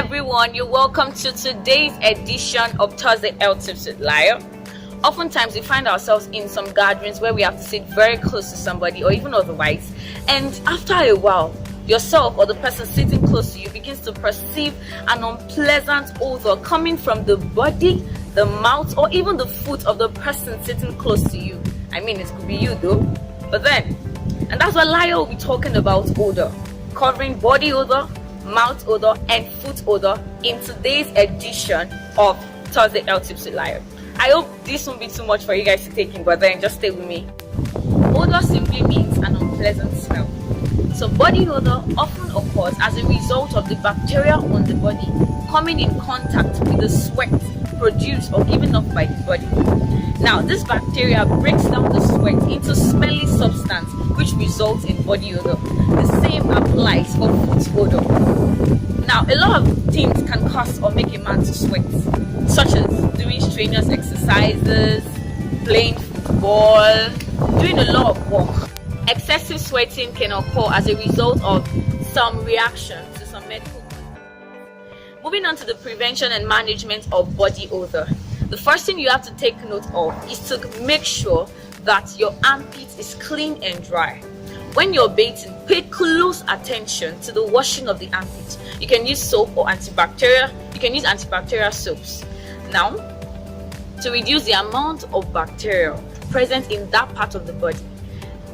everyone, you're welcome to today's edition of Thursday Health Tips with Layo. Oftentimes we find ourselves in some gatherings where we have to sit very close to somebody or even otherwise, and after a while yourself or the person sitting close to you begins to perceive an unpleasant odor coming from the body, the mouth, or even the foot of the person sitting close to you. I mean, it could be you though, and that's what Layo will be talking about: odor, covering body odor, mouth odor, and foot odor in today's edition of Thursday Health Tips with Layo. I hope this won't be too much for you guys to take in, but then just stay with me. Odor simply means an unpleasant smell. So body odor often occurs as a result of the bacteria on the body coming in contact with the sweat produced or given off by the body. Now, this bacteria breaks down the sweat into smelly substance, which results in body odor. The same applies for foot odor. Now, a lot of things can cause or make a man to sweat, such as doing strenuous exercises, playing football, doing a lot of work. Excessive sweating can occur as a result of some reaction to some medical. Moving on to the prevention and management of body odor. The first thing you have to take note of is to make sure that your armpit is clean and dry. When you're bathing, pay close attention to the washing of the armpit. You can use soap or antibacterial. You can use antibacterial soaps. Now, to reduce the amount of bacteria present in that part of the body,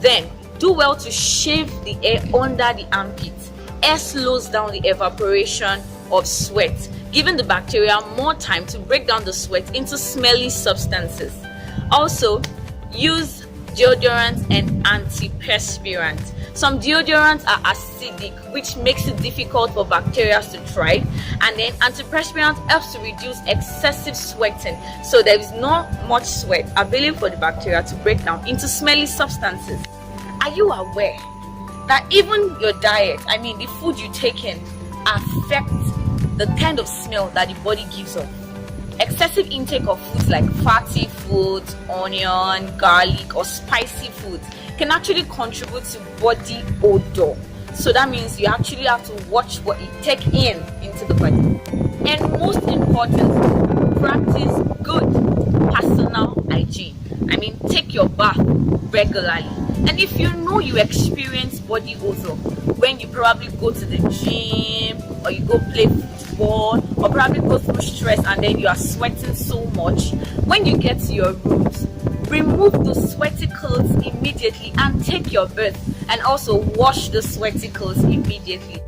then do well to shave the air under the armpit. Air slows down the evaporation of sweat, giving the bacteria more time to break down the sweat into smelly substances. Also, use deodorant and antiperspirant. Some deodorants are acidic, which makes it difficult for bacteria to thrive, and then antiperspirant helps to reduce excessive sweating, so there is not much sweat available for the bacteria to break down into smelly substances. Are you aware that even your diet, I mean the food you take in, affects the kind of smell that the body gives off? Excessive intake of foods like fatty foods, onion, garlic, or spicy foods can actually contribute to body odor. So that means you actually have to watch what you take in into the body. And most importantly, practice good personal hygiene. I mean, take your bath regularly. And if you know you experience body odor when you probably go to the gym, or you go play football, or probably go through stress and then you are sweating so much, when you get to your rooms, remove those sweaty clothes immediately and take your bath, and also wash the sweaty clothes immediately.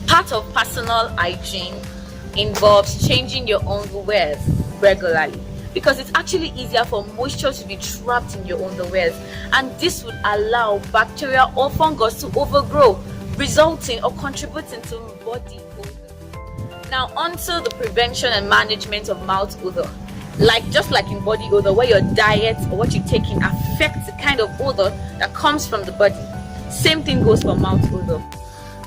Part of personal hygiene involves changing your underwears regularly, because it's actually easier for moisture to be trapped in your underwears, and this would allow bacteria or fungus to overgrow, resulting or contributing to body odor. Now, onto the prevention and management of mouth odor. Just like in body odor, where your diet or what you take in affects the kind of odor that comes from the body, same thing goes for mouth odor.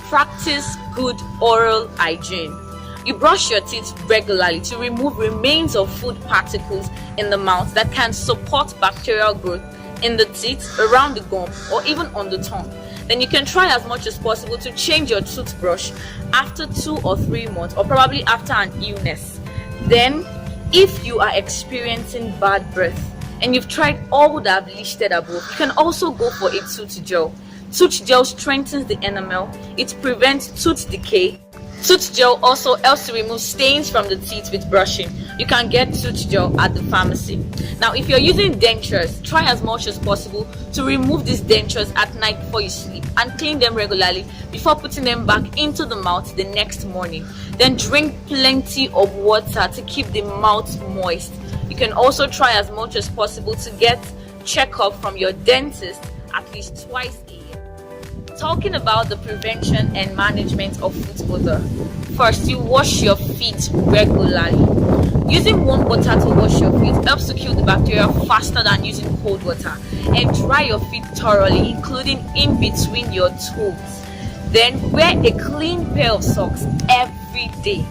Practice good oral hygiene. You brush your teeth regularly to remove remains of food particles in the mouth that can support bacterial growth in the teeth, around the gum, or even on the tongue. Then you can try as much as possible to change your toothbrush after 2 or 3 months, or probably after an illness. Then, if you are experiencing bad breath and you've tried all that I've listed above, you can also go for a tooth gel. Tooth gel strengthens the enamel, it prevents tooth decay. Tooth gel also helps to remove stains from the teeth with brushing. You can get tooth gel at the pharmacy. Now, if you're using dentures, try as much as possible to remove these dentures at night before you sleep and clean them regularly before putting them back into the mouth the next morning. Then drink plenty of water to keep the mouth moist. You can also try as much as possible to get checkup from your dentist at least twice a year. Talking about the prevention and management of foot odor. First, you wash your feet regularly. Using warm water to wash your feet helps to kill the bacteria faster than using cold water. And dry your feet thoroughly, including in between your toes. Then wear a clean pair of socks every day.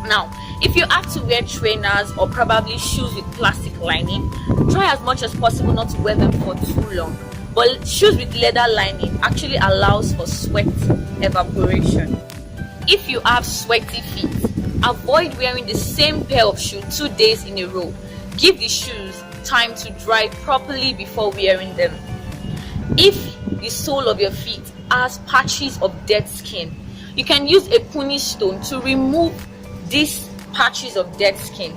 Now, if you have to wear trainers or probably shoes with plastic lining, try as much as possible not to wear them for too long. But shoes with leather lining actually allows for sweat evaporation. If you have sweaty feet, avoid wearing the same pair of shoes 2 days in a row. Give the shoes time to dry properly before wearing them. If the sole of your feet has patches of dead skin, you can use a puni stone to remove these patches of dead skin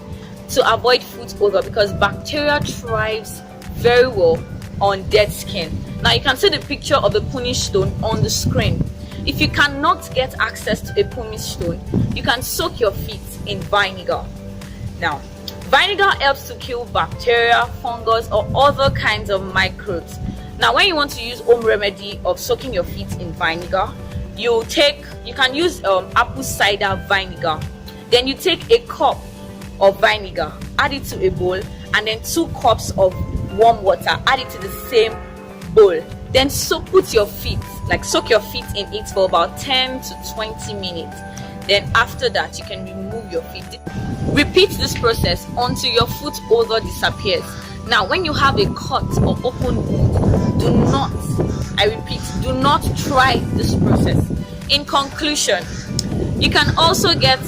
to avoid foot odor, because bacteria thrives very well on dead skin. Now you can see the picture of the puni stone on the screen. If you cannot get access to a puni stone, you can soak your feet in vinegar. Now, vinegar helps to kill bacteria, fungus, or other kinds of microbes. Now, when you want to use home remedy of soaking your feet in vinegar, you can use apple cider vinegar. Then you take a cup of vinegar, add it to a bowl, and then 2 cups of warm water, add it to the same bowl. Then soak your feet in it for about 10 to 20 minutes. Then after that, you can remove your feet. Repeat this process until your foot odor disappears. Now, when you have a cut or open wound, do not try this process. In conclusion, you can also get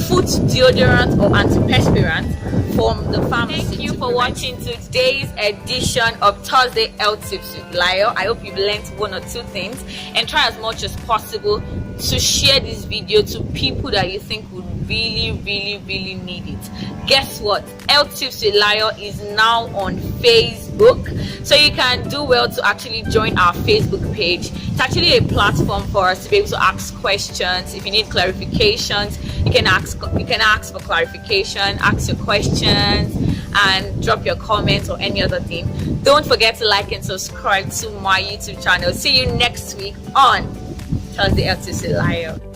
foot deodorant or antiperspirant from the pharmacy. Thank you for watching today's edition of Thursday Health Tips with Layo. I hope you've learned 1 or 2 things, and try as much as possible to share this video to people that you think would really need it. Guess what? Health Tips with Layo is now on Facebook, so you can do well to actually join our Facebook page. It's actually a platform for us to be able to ask questions. If you need clarifications, you can ask for clarification, ask your questions, and drop your comments or any other thing. Don't forget to like and subscribe to my YouTube channel. See you next week on Thursday Health Tips with Layo.